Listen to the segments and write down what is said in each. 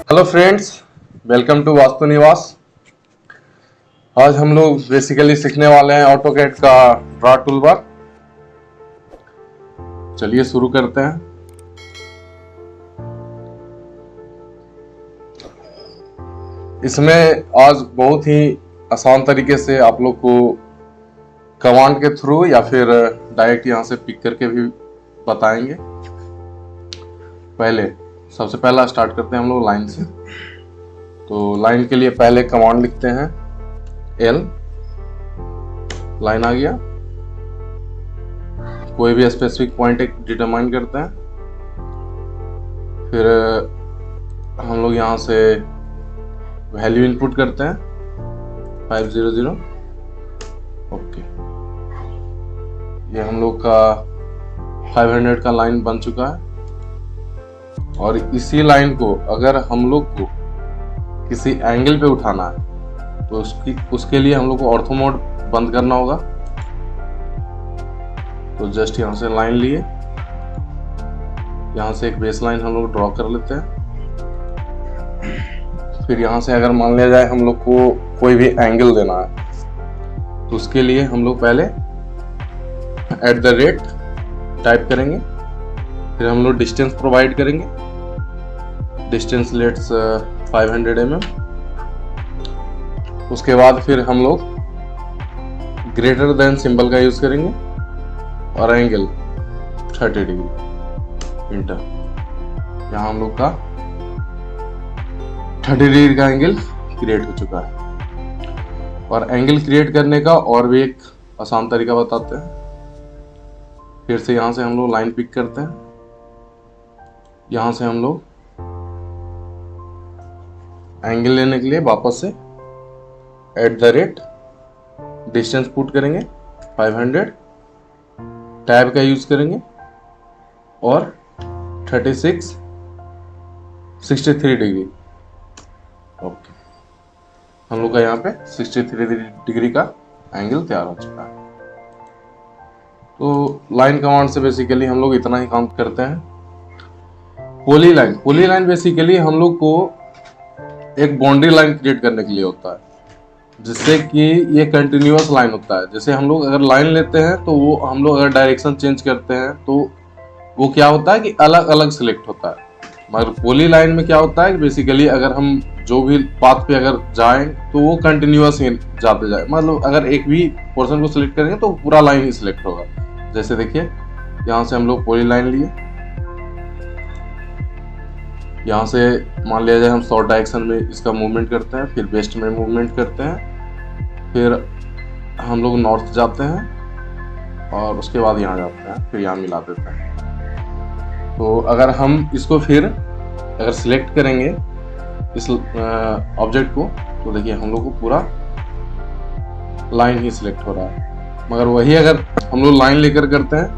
Hello friends, welcome to Vastu Niwas. आज हम लोग बेसिकली सीखने वाले हैं ऑटोकैड का ड्रा टूलबार। चलिए शुरू करते हैं। इसमें आज बहुत ही आसान तरीके से आप लोग को कमांड के थ्रू या फिर डायरेक्ट यहाँ से पिक करके भी बताएंगे। सबसे पहला स्टार्ट करते हैं हम लोग लाइन से। तो लाइन के लिए पहले कमांड लिखते हैं एल। लाइन आ गया। कोई भी स्पेसिफिक पॉइंट एक डिटरमाइन करते हैं। फिर हम लोग यहाँ से वैल्यू इनपुट करते हैं 500। ओके, ये हम लोग का 500 का लाइन बन चुका है। और इसी लाइन को अगर हम लोग को किसी एंगल पे उठाना है तो उसके लिए हम लोग को ऑर्थो मोड बंद करना होगा। तो जस्ट यहाँ से लाइन लिए, यहाँ से एक बेस लाइन हम लोग ड्रॉ कर लेते हैं। फिर यहाँ से अगर मान लिया जाए हम लोग को कोई भी एंगल देना है तो उसके लिए हम लोग पहले @ टाइप करेंगे। फिर हम लोग डिस्टेंस प्रोवाइड करेंगे। Distance let's 500 mm। उसके बाद फिर हम लोग ग्रेटर देन सिंबल का यूज करेंगे और एंगल 30 डिग्री इंटर। यहाँ हम लोग का 30 डिग्री का एंगल क्रिएट हो चुका है। और एंगल क्रिएट करने का और भी एक आसान तरीका बताते हैं। फिर से यहाँ से हम लोग लाइन पिक करते हैं। यहाँ से हम लोग एंगल लेने के लिए वापस से @ डिस्टेंस पुट करेंगे 500, टैब का यूज करेंगे और 63 डिग्री। ओके, हम लोग का यहाँ पे 63 डिग्री का एंगल तैयार हो चुका है। तो लाइन कमांड से बेसिकली हम लोग इतना ही काम करते हैं। पोली लाइन बेसिकली हम लोग को एक बाउंड्री लाइन क्रिएट करने के लिए होता है, जिससे कि ये कंटिन्यूअस लाइन होता है। जैसे हम लोग अगर लाइन लेते हैं तो वो हम लोग अगर डायरेक्शन चेंज करते हैं तो वो क्या होता है कि अलग अलग सिलेक्ट होता है। मगर पोली लाइन में क्या होता है कि बेसिकली अगर हम जो भी पाथ पे अगर जाएं तो वो कंटिन्यूअस ही जाते जाए। मतलब अगर एक भी पोर्शन को सिलेक्ट करेंगे तो पूरा लाइन ही सिलेक्ट होगा। जैसे देखिए, यहाँ से हम लोग पोली लाइन लिए। यहाँ से मान लिया जाए हम शॉर्ट डायरेक्शन में इसका मूवमेंट करते हैं, फिर वेस्ट में मूवमेंट करते हैं, फिर हम लोग नॉर्थ जाते हैं और उसके बाद यहाँ जाते हैं, फिर यहाँ मिला देते हैं। तो अगर हम इसको फिर अगर सिलेक्ट करेंगे इस ऑब्जेक्ट को तो देखिए हम लोग को पूरा लाइन ही सिलेक्ट हो रहा है। मगर वही अगर हम लोग लाइन लेकर करते हैं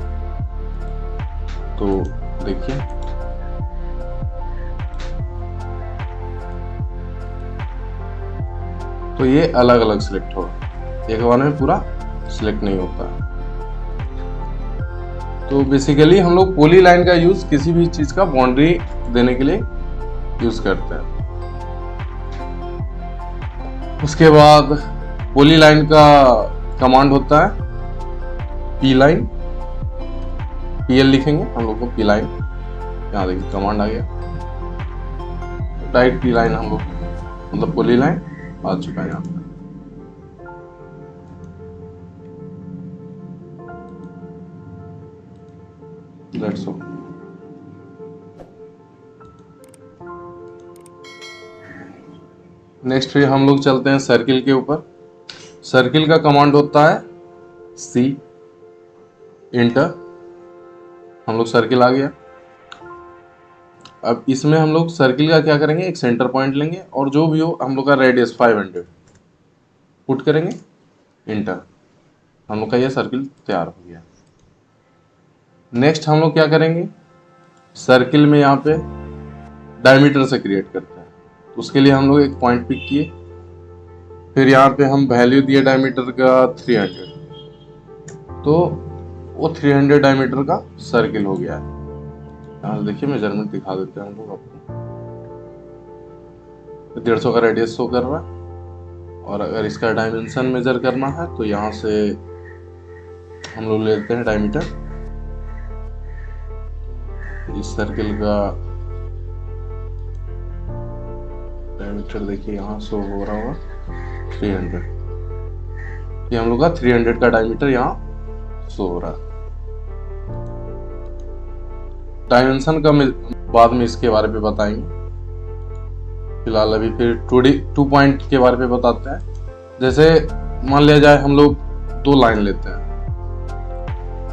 तो देखिए तो ये अलग अलग सिलेक्ट होगा, एक बार में पूरा सिलेक्ट नहीं होता है। तो बेसिकली हम लोग पोली लाइन का यूज किसी भी चीज का बाउंड्री देने के लिए यूज करते हैं। उसके बाद पोली लाइन का कमांड होता है पी लाइन। PL लिखेंगे हम लोग को पी लाइन। यहाँ देखिए कमांड आ गया, डायरेक्ट पी लाइन हम लोग मतलब पोली लाइन आ चुका है यहाँ पे। That's all। नेक्स्ट फिर हम लोग चलते हैं सर्किल के ऊपर। सर्किल का कमांड होता है C इंटर। हम लोग सर्किल आ गया। अब इसमें हम लोग सर्किल का क्या करेंगे, एक सेंटर पॉइंट लेंगे और जो भी हो हम लोग का रेडियस 500 पुट करेंगे, इंटर। हम लोग का ये सर्किल तैयार हो गया। नेक्स्ट हम लोग क्या करेंगे, सर्किल में यहाँ पे डायमीटर से क्रिएट करते हैं। तो उसके लिए हम लोग एक पॉइंट पिक किए, फिर यहाँ पे हम वैल्यू दिए डायमीटर का 300। तो वो 300 डायमीटर का सर्किल हो गया है। यहाँ देखिए मेजरमेंट दिखा देते हैं हम लोग आपको। 150 का रेडियस शो कर रहा है। और अगर इसका डायमेंशन मेजर करना है तो यहाँ से हम लोग लेते हैं डायमीटर। इस सर्किल का डायमीटर देखिए यहाँ शो हो रहा होगा 300। ये हम लोग का 300 का डायमीटर यहाँ शो हो रहा है। डायमेंशन का बाद में इसके बारे में बताएंगे। फिलहाल अभी फिर 2 पॉइंट के बारे में बताते हैं। जैसे मान लिया जाए हम लोग 2 लाइन लेते हैं,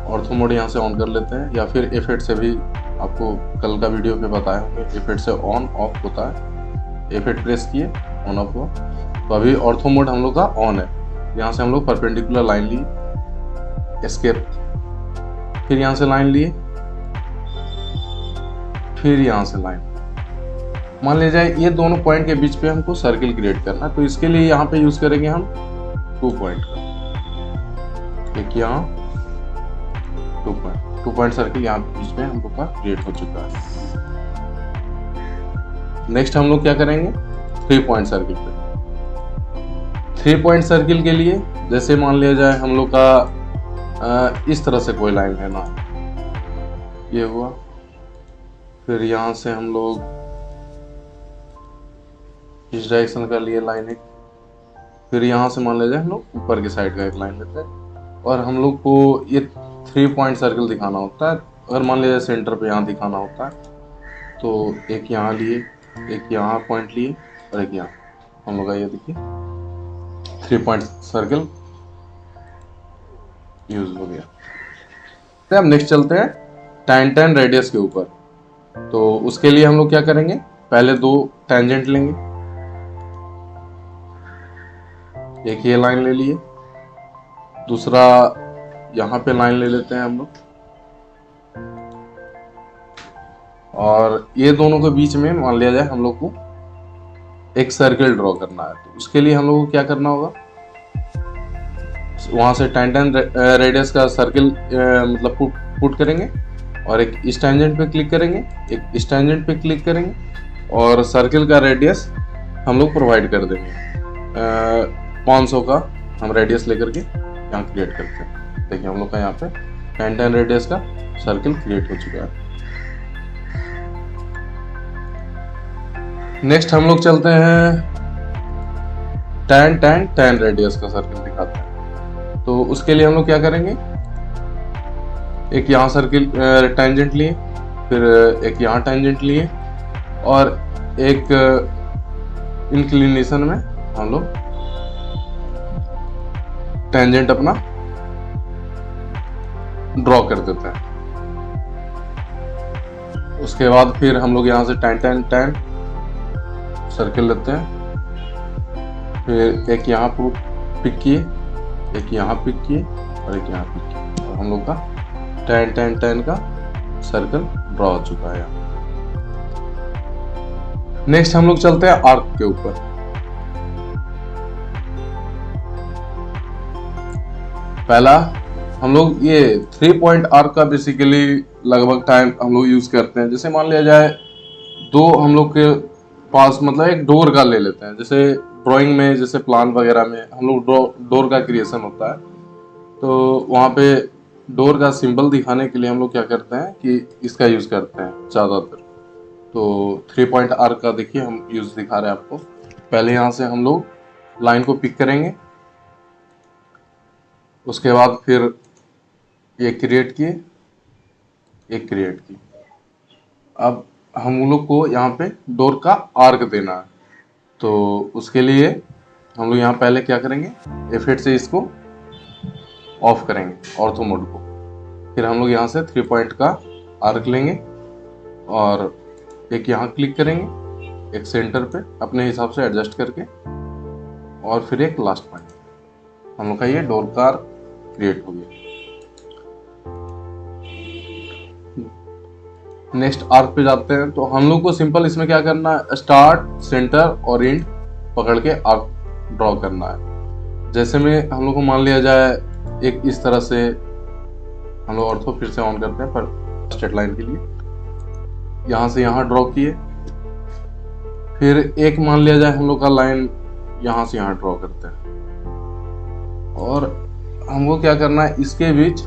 ऑर्थो मोड यहाँ से ऑन कर लेते हैं, या फिर F8 से भी आपको कल का वीडियो पे बताए होंगे F8 से ऑन ऑफ होता है। F8 प्रेस किए ऑन ऑफ हुआ। तो अभी ऑर्थो मोड हम लोग का ऑन है। यहाँ से हम लोग परपेंडिकुलर लाइन लिए, एस्केप, फिर यहाँ से लाइन लिए, फिर यहाँ से लाइन। मान लिया जाए ये दोनों पॉइंट के बीच पे हमको सर्किल क्रिएट करना है, तो इसके लिए यहाँ पे यूज करेंगे हम 2 पॉइंट का। एक यहाँ 2 पॉइंट सर्किल यहाँ बीच में हम लोग का क्रिएट हो चुका है। नेक्स्ट हम लोग क्या करेंगे 3 पॉइंट सर्किल पे। 3 पॉइंट सर्किल के लिए जैसे मान लिया जाए हम लोग का इस तरह से कोई लाइन है ना, ये हुआ। फिर यहाँ से हम लोग इस डायरेक्शन का लिए लाइन एक। फिर यहाँ से मान लिया जाए हम लोग ऊपर की साइड का एक लाइन लेते हैं। और हम लोग को ये 3 पॉइंट सर्किल दिखाना होता है। अगर मान लिया जाए सेंटर पे यहाँ दिखाना होता है तो एक यहाँ लिए, एक यहाँ पॉइंट लिए और एक यहाँ। हम लोग का ये देखिए 3 पॉइंट सर्किल यूज हो गया। तो अब नेक्स्ट चलते हैं tan रेडियस के ऊपर। तो उसके लिए हम लोग क्या करेंगे, पहले 2 टेंजेंट लेंगे। एक ये लाइन ले लिए, दूसरा यहाँ पे लाइन ले लेते हैं हम लोग, और ये दोनों के बीच में मान लिया जाए हम लोग को एक सर्किल ड्रॉ करना है। तो उसके लिए हम लोग को क्या करना होगा, वहां से tan रेडियस का सर्किल मतलब पुट करेंगे, और एक इस टेंजेंट पे क्लिक करेंगे, एक इस टेंजेंट पे क्लिक करेंगे, और सर्किल का रेडियस हम लोग प्रोवाइड कर देंगे। 500 का हम रेडियस लेकर के यहाँ क्रिएट करते हैं। देखिए हम लोग का यहाँ पे tan रेडियस का सर्किल क्रिएट हो चुका है। नेक्स्ट हम लोग चलते हैं tan रेडियस का सर्किल दिखाते हैं। तो उसके लिए हम लोग क्या करेंगे, एक यहाँ सर्किल टेंजेंट लिए, फिर एक यहाँ टेंजेंट लिए, और एक इंक्लिनेशन में हम लोग टेंजेंट अपना ड्रॉ कर देते हैं। उसके बाद फिर हम लोग यहाँ से tan सर्किल लेते हैं। फिर एक यहाँ पिक किए, एक यहाँ पिक किए, और एक यहाँ पिक किए, और हम लोग का tan का सर्कल ड्रॉ हो चुका है। नेक्स्ट हम लोग चलते हैं आर्क के ऊपर। पहला हम लोग ये 3 पॉइंट आर्क का बेसिकली लगभग टाइम हम लोग यूज करते हैं। जैसे मान लिया जाए 2 हम लोग के पास मतलब एक डोर का ले लेते हैं। जैसे ड्राइंग में, जैसे प्लान वगैरह में हम लोग डोर का क्रिएशन होता है, तो वहाँ पे डोर का सिंबल दिखाने के लिए हम लोग क्या करते हैं कि इसका यूज करते हैं ज़्यादातर। तो 3 पॉइंट आर्क का देखिए हम यूज दिखा रहे हैं आपको। पहले यहाँ से हम लोग लाइन को पिक करेंगे, उसके बाद फिर एक क्रिएट किए, एक क्रिएट की। अब हम लोग को यहाँ पे डोर का आर्क देना है, तो उसके लिए हम लोग यहाँ पहले क्या करेंगे, F8 से इसको ऑफ करेंगे ऑर्थो मोड को। फिर हम लोग यहाँ से 3 पॉइंट का आर्क लेंगे और एक यहाँ क्लिक करेंगे, एक सेंटर पे अपने हिसाब से एडजस्ट करके, और फिर एक लास्ट पॉइंट। हम लोग का ये डोर का आर्क क्रिएट हो गया। नेक्स्ट आर्क पे जाते हैं। तो हम लोग को सिंपल इसमें क्या करना है, स्टार्ट, सेंटर और एंड पकड़ के आर्क ड्रॉ करना है। जैसे में हम लोग को मान लिया जाए एक इस तरह से, हम लोग ऑर्थो फिर से ऑन करते हैं पर स्ट्रेट लाइन के लिए, यहाँ से यहाँ ड्रॉ किए, फिर एक मान लिया जाए हम लोग का लाइन यहाँ से यहाँ ड्रॉ करते हैं, और हमको क्या करना है, इसके बीच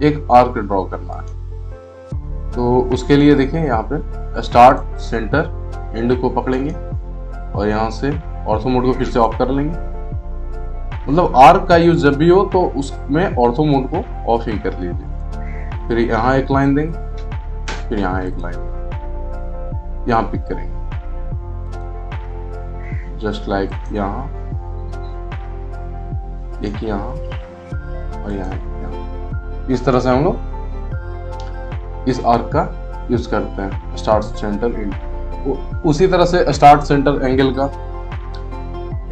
एक आर्क ड्रॉ करना है। तो उसके लिए देखिए यहाँ पे स्टार्ट, सेंटर, एंड को पकड़ेंगे और यहाँ से ऑर्थो मोड को फिर से ऑफ कर लेंगे। मतलब आर्क का यूज जब भी हो तो उसमें ऑर्थो मोड को ऑफ ही कर लीजिए। फिर यहाँ एक लाइन देंगे, फिर यहाँ एक लाइन यहाँ पिक करेंगे, जस्ट लाइक यहाँ एक यहाँ और यहाँ। इस तरह से हम लोग इस आर्क का यूज करते हैं, स्टार्ट, सेंटर, एंड। उसी तरह से स्टार्ट, सेंटर, एंगल का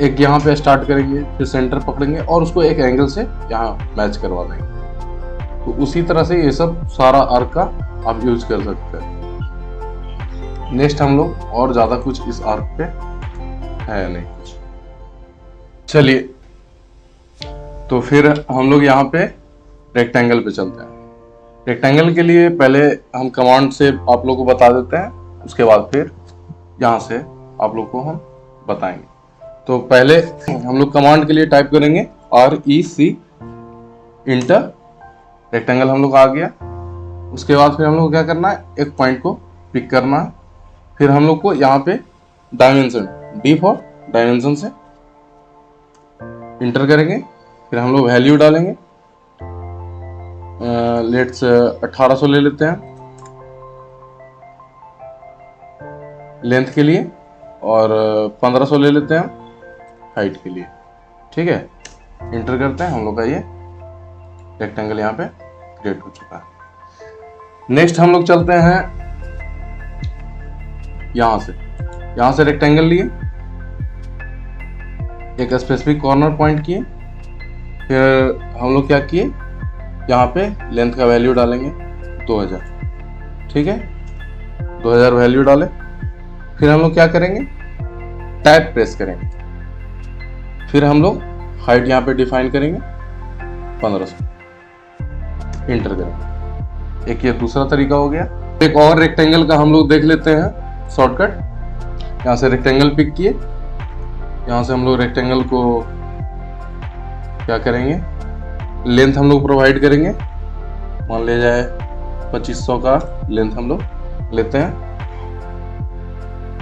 एक यहाँ पे स्टार्ट करेंगे, फिर सेंटर पकड़ेंगे और उसको एक एंगल से यहाँ मैच करवा देंगे। तो उसी तरह से ये सब सारा आर्क का आप यूज कर सकते हैं। नेक्स्ट हम लोग और ज्यादा कुछ इस आर्क पे है नहीं कुछ। चलिए तो फिर हम लोग यहाँ पे रेक्टेंगल पे चलते हैं। रेक्टेंगल के लिए पहले हम कमांड से आप लोग को बता देते हैं, उसके बाद फिर यहाँ से आप लोग को हम बताएंगे। तो पहले हम लोग कमांड के लिए टाइप करेंगे REC इंटर, रेक्टेंगल हम लोग आ गया। उसके बाद फिर हम लोग क्या करना है, एक पॉइंट को पिक करना है। फिर हम लोग को यहाँ पे डायमेंशन, D फॉर डायमेंशन से इंटर करेंगे। फिर हम लोग वैल्यू डालेंगे, लेट्स 1800 ले लेते हैं लेंथ के लिए, और 1500 ले लेते हैं हाइट के लिए। ठीक है, इंटर करते हैं। हम लोग का ये रेक्टेंगल यहाँ पे क्रिएट हो चुका है। नेक्स्ट हम लोग चलते हैं यहाँ से रेक्टेंगल लिए, एक स्पेसिफिक कॉर्नर पॉइंट किए। फिर हम लोग क्या किए, यहाँ पे लेंथ का वैल्यू डालेंगे 2000। ठीक है, 2000 वैल्यू डाले। फिर हम लोग क्या करेंगे, टैब प्रेस करेंगे। फिर हम लोग हाइट यहाँ पे डिफाइन करेंगे 1500, इंटर करेंगे। एक ये दूसरा तरीका हो गया। एक और रेक्टेंगल का हम लोग देख लेते हैं शॉर्टकट। यहाँ से रेक्टेंगल पिक किए, यहाँ से हम लोग रेक्टेंगल को क्या करेंगे, लेंथ हम लोग प्रोवाइड करेंगे। मान लिया जाए 2500 का लेंथ हम लोग लेते हैं।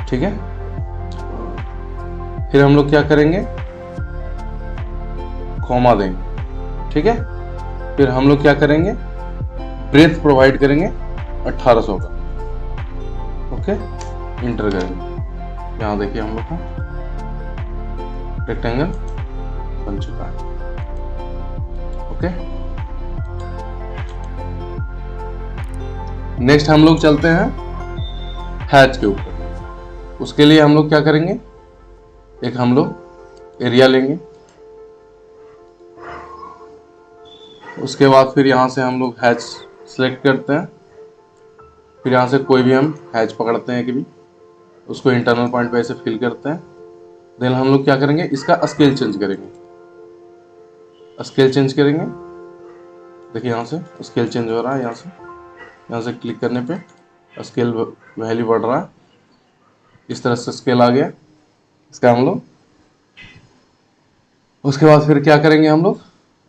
ठीक है, फिर हम लोग क्या करेंगे, कॉमा देंगे। ठीक है, फिर हम लोग क्या करेंगे, ब्रेथ प्रोवाइड करेंगे 1800 का। ओके, इंटर करेंगे। यहाँ देखिए हम लोग का रेक्टेंगल बन चुका है। ओके, नेक्स्ट हम लोग चलते हैं हैच के ऊपर। उसके लिए हम लोग क्या करेंगे, एक हम लोग एरिया लेंगे। उसके बाद फिर यहाँ से हम लोग हैच सेलेक्ट करते हैं। फिर यहाँ से कोई भी हम हैच पकड़ते हैं कि भी उसको इंटरनल पॉइंट पे ऐसे फिल करते हैं। देन हम लोग क्या करेंगे, इसका स्केल चेंज करेंगे। स्केल चेंज करेंगे, देखिए यहाँ से स्केल चेंज हो रहा है। यहाँ से क्लिक करने पे स्केल वैल्यू बढ़ रहा है। इस तरह से स्केल आ गया इसका हम लोग। उसके बाद फिर क्या करेंगे हम लोग,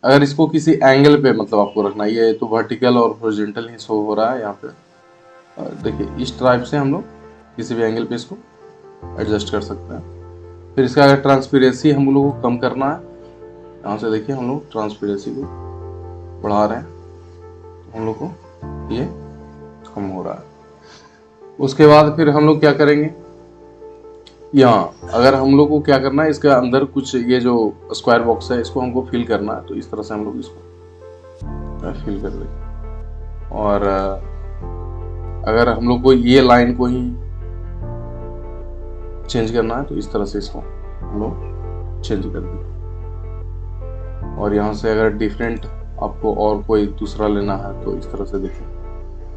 अगर इसको किसी एंगल पे मतलब आपको रखना है, ये तो वर्टिकल और हॉरिजॉन्टल ही शो हो रहा है यहाँ पे। देखिए इस टाइप से हम लोग किसी भी एंगल पे इसको एडजस्ट कर सकते हैं। फिर इसका अगर ट्रांसपेरेंसी हम लोग को कम करना है, यहाँ से देखिए हम लोग ट्रांसपेरेंसी को बढ़ा रहे हैं, तो हम लोग को ये कम हो रहा है। उसके बाद फिर हम लोग क्या करेंगे, यहाँ अगर हम लोग को क्या करना है, इसके अंदर कुछ ये जो स्क्वायर बॉक्स है इसको हमको फिल करना है। तो इस तरह से हम लोग इसको फिल कर देंगे। और अगर हम लोग को ये लाइन को ही चेंज करना है तो इस तरह से इसको हम लोग चेंज कर देंगे। और यहाँ से अगर डिफरेंट आपको और कोई दूसरा लेना है तो इस तरह से देखिए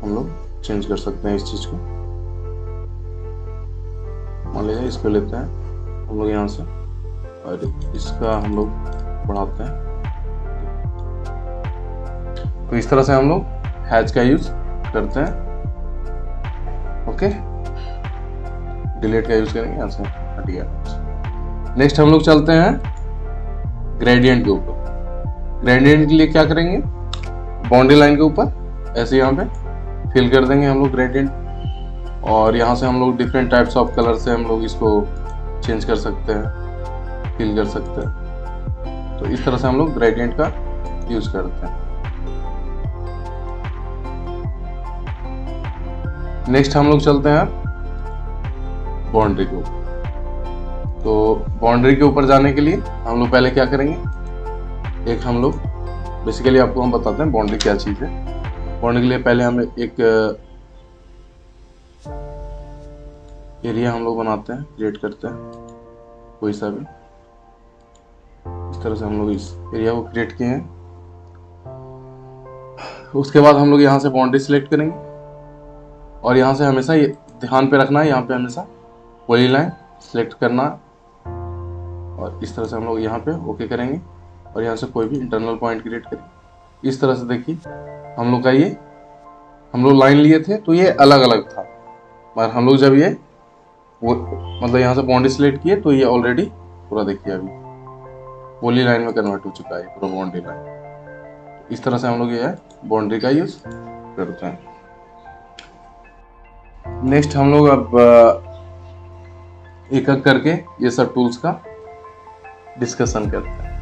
हम लोग चेंज कर सकते हैं इस चीज को। मान लीजिए इसको लेते हैं हम लोग यहाँ से, और इसका हम लोग बढ़ाते हैं। तो इस तरह से हम लोग हैच का यूज करते हैं। ओके, डिलीट का यूज करेंगे, यहाँ से हट गया। नेक्स्ट हम लोग चलते हैं ग्रेडियंट के ऊपर। ग्रेडियंट के लिए क्या करेंगे, बाउंड्री लाइन के ऊपर ऐसे यहाँ पे फिल कर देंगे हम लोग ग्रेडियंट, और यहाँ से हम लोग डिफरेंट टाइप्स ऑफ कलर से हम लोग इसको चेंज कर सकते हैं, फिल कर सकते हैं। तो इस तरह से हम लोग ग्रेडियंट का यूज करते हैं। नेक्स्ट हम लोग चलते हैं बाउंड्री के ऊपर। तो बाउंड्री के ऊपर जाने के लिए हम लोग पहले क्या करेंगे, एक हम लोग बेसिकली आपको हम बताते हैं बाउंड्री क्या चीज़ है। बाउंड्री के लिए पहले हम एक एरिया हम लोग बनाते हैं, क्रिएट करते हैं कोई सा भी। इस तरह से हम लोग इस एरिया को क्रिएट किए हैं। उसके बाद हम लोग यहाँ से बाउंड्री सिलेक्ट करेंगे, और यहाँ से हमेशा ये ध्यान पे रखना है, यहाँ पे हमेशा पॉली लाइन सिलेक्ट करना, और इस तरह से हम लोग यहाँ पे ओके करेंगे, और यहाँ से कोई भी इंटरनल पॉइंट क्रिएट करेंगे। इस तरह से देखिए हम लोग का ये हम लोग लाइन लिए थे तो ये अलग अलग था, मगर हम लोग जब ये मतलब यहाँ से बाउंड्री सिलेक्ट किए तो ये ऑलरेडी पूरा देखिए अभी पॉली लाइन में कन्वर्ट हो चुका है पूरा बाउंड्री लाइन। इस तरह से हम लोग ये है बाउंड्री का यूज करते हैं। नेक्स्ट हम लोग अब एक एक करके ये सब टूल्स का डिस्कशन करते हैं।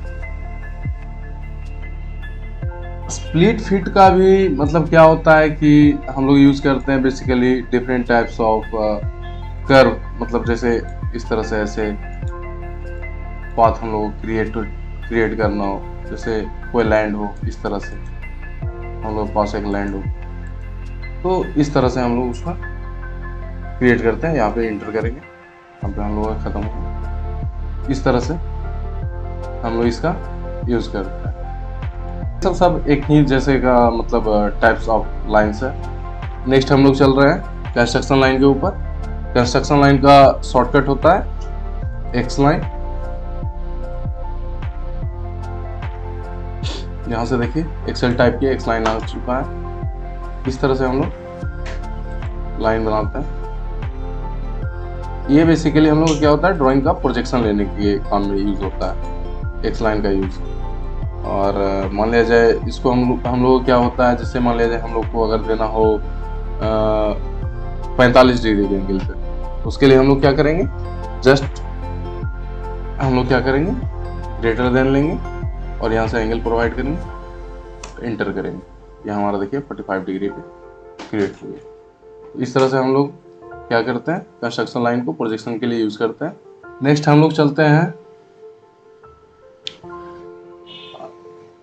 स्प्लिट फिट का भी मतलब क्या होता है कि हम लोग यूज करते हैं basically different types of curve, मतलब जैसे इस तरह से ऐसे पाथ हम लोग क्रिएट करना हो, जैसे कोई लैंड हो, इस तरह से हम लोग पास एक लैंड हो, तो इस तरह से हम लोग उसका क्रिएट करते हैं। यहाँ पे इंटर करेंगे, यहाँ पे हम लोग खत्म हो, इस तरह से हम लोग इसका यूज करते हैं। सब एक ही जैसे का मतलब टाइप्स ऑफ लाइंस है। नेक्स्ट हम लोग चल रहे हैं कंस्ट्रक्शन लाइन के ऊपर। कंस्ट्रक्शन लाइन का शॉर्टकट होता है एक्स लाइन। यहाँ से देखिए एक्सेल टाइप की एक्स लाइन आ चुका है। इस तरह से हम लोग लाइन बनाते हैं। ये बेसिकली हम लोग क्या होता है, ड्राइंग का प्रोजेक्शन लेने के काम में यूज होता है एक्स लाइन का यूज। और मान लिया जाए इसको हम लोग क्या होता है, जैसे मान लिया जाए हम लोग को अगर देना हो 45 डिग्री के एंगल से, उसके लिए हम लोग क्या करेंगे, जस्ट हम लोग क्या करेंगे ग्रेटर देन लेंगे, और यहाँ से एंगल प्रोवाइड करेंगे, इंटर करेंगे। यहाँ हमारा देखिए 45 डिग्री पे क्रिएट हो गया। इस तरह से हम लोग क्या करते हैं, कंस्ट्रक्शन लाइन को प्रोजेक्शन के लिए यूज करते हैं। नेक्स्ट हम लोग चलते हैं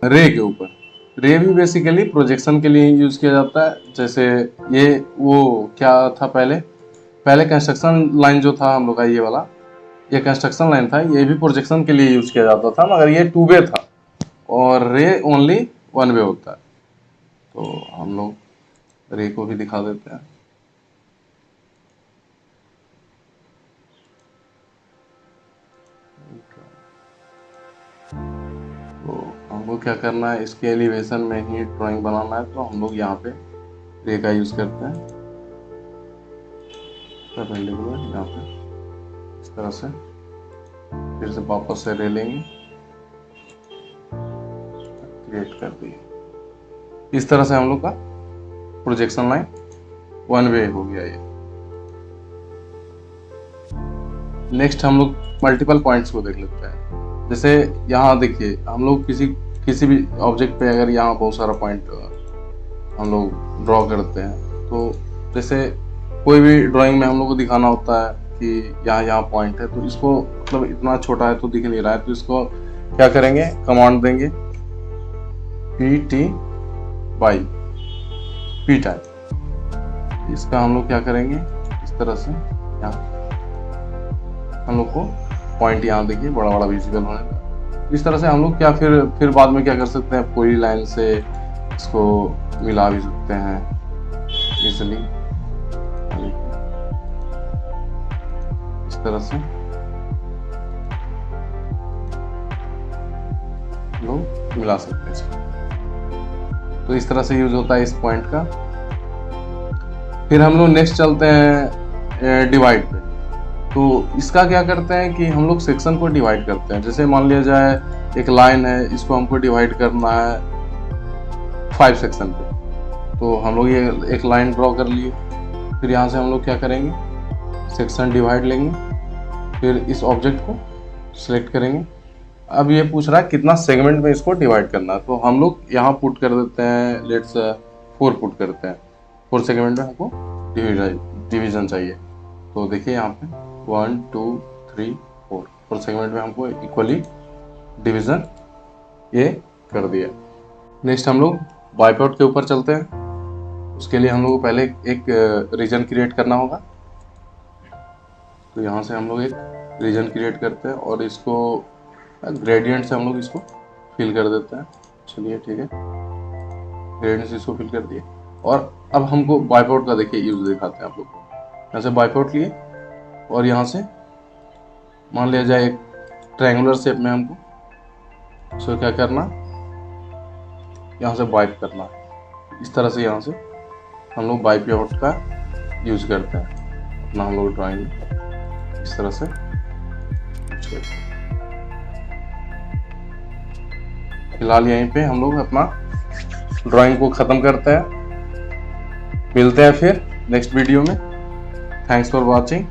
रे के ऊपर। रे भी बेसिकली प्रोजेक्शन के लिए यूज किया जाता है। जैसे ये वो क्या था, पहले कंस्ट्रक्शन लाइन जो था हम लोग का ये वाला, ये कंस्ट्रक्शन लाइन था, ये भी प्रोजेक्शन के लिए यूज किया जाता था, मगर ये 2 वे था और रे ओनली 1 वे होता है। तो हम लोग रे को भी दिखा देते हैं। तो हमको क्या करना है, इसके एलिवेशन में ही ड्राइंग बनाना है, तो हम लोग यहाँ पे रे का यूज करते हैं। परपेंडिकुलर यहाँ पे इस तरह से, फिर से वापस से रे लेंगे, क्रिएट कर दिए। इस तरह से हम लोग का प्रोजेक्शन लाइन 1 वे हो गया ये। नेक्स्ट हम लोग मल्टीपल पॉइंट्स को देख लेते हैं। जैसे यहाँ देखिए हम लोग किसी भी ऑब्जेक्ट पे अगर यहाँ बहुत सारा पॉइंट हम लोग ड्रॉ करते हैं, तो जैसे कोई भी ड्राइंग में हम लोग को दिखाना होता है कि यहाँ पॉइंट है, तो इसको मतलब इतना छोटा है तो दिख नहीं रहा है, तो इसको क्या करेंगे, कमांड देंगे PTY P टाइप। इसका हम लोग क्या करेंगे, इस तरह से यहाँ हम लोग को पॉइंट यहाँ देखिए बड़ा बड़ा विजिबल होने का। इस तरह से हम लोग क्या फिर बाद में क्या कर सकते हैं, पूरी लाइन से इसको मिला भी सकते हैं इजिली। इस तरह से लोग मिला सकते हैं इसको। तो इस तरह से यूज होता है इस पॉइंट का। फिर हम लोग नेक्स्ट चलते हैं डिवाइड पे। तो इसका क्या करते हैं कि हम लोग सेक्शन को डिवाइड करते हैं। जैसे मान लिया जाए एक लाइन है, इसको हमको डिवाइड करना है 5 सेक्शन पे, तो हम लोग ये एक लाइन ड्रॉ कर लिए। फिर यहाँ से हम लोग क्या करेंगे, सेक्शन डिवाइड लेंगे, फिर इस ऑब्जेक्ट को सिलेक्ट करेंगे। अब ये पूछ रहा है कितना सेगमेंट में इसको डिवाइड करना है, तो हम लोग यहाँ पुट कर देते हैं, लेट्स 4 पुट करते हैं। 4 सेगमेंट में हमको डिवीजन चाहिए। तो देखिए यहाँ पे 1 2 3 4 4 सेगमेंट में हमको इक्वली डिवीजन ये कर दिया। नेक्स्ट हम लोग वाइपआउट के ऊपर चलते हैं। उसके लिए हम लोग को पहले एक रीजन क्रिएट करना होगा। तो यहाँ से हम लोग एक रीजन क्रिएट करते हैं और इसको ग्रेडियंट से हम लोग इसको फिल कर देते हैं। चलिए ठीक है, ग्रेडियंट से इसको फिल कर दिए। और अब हमको वाइपआउट का देखिए यूज दिखाते हैं आप लोग। यहाँ से वाइपआउट लिए और यहाँ से मान लिया जाए एक ट्रायंगुलर शेप में हमको इसको क्या करना, यहाँ से वाइप करना। इस तरह से यहाँ से हम लोग वाइपआउट का यूज करते हैं अपना हम लोग ड्राइंग में, इस तरह से। फिलहाल यहीं पे हम लोग अपना ड्राइंग को ख़त्म करते हैं। मिलते हैं फिर नेक्स्ट वीडियो में। Thanks for watching.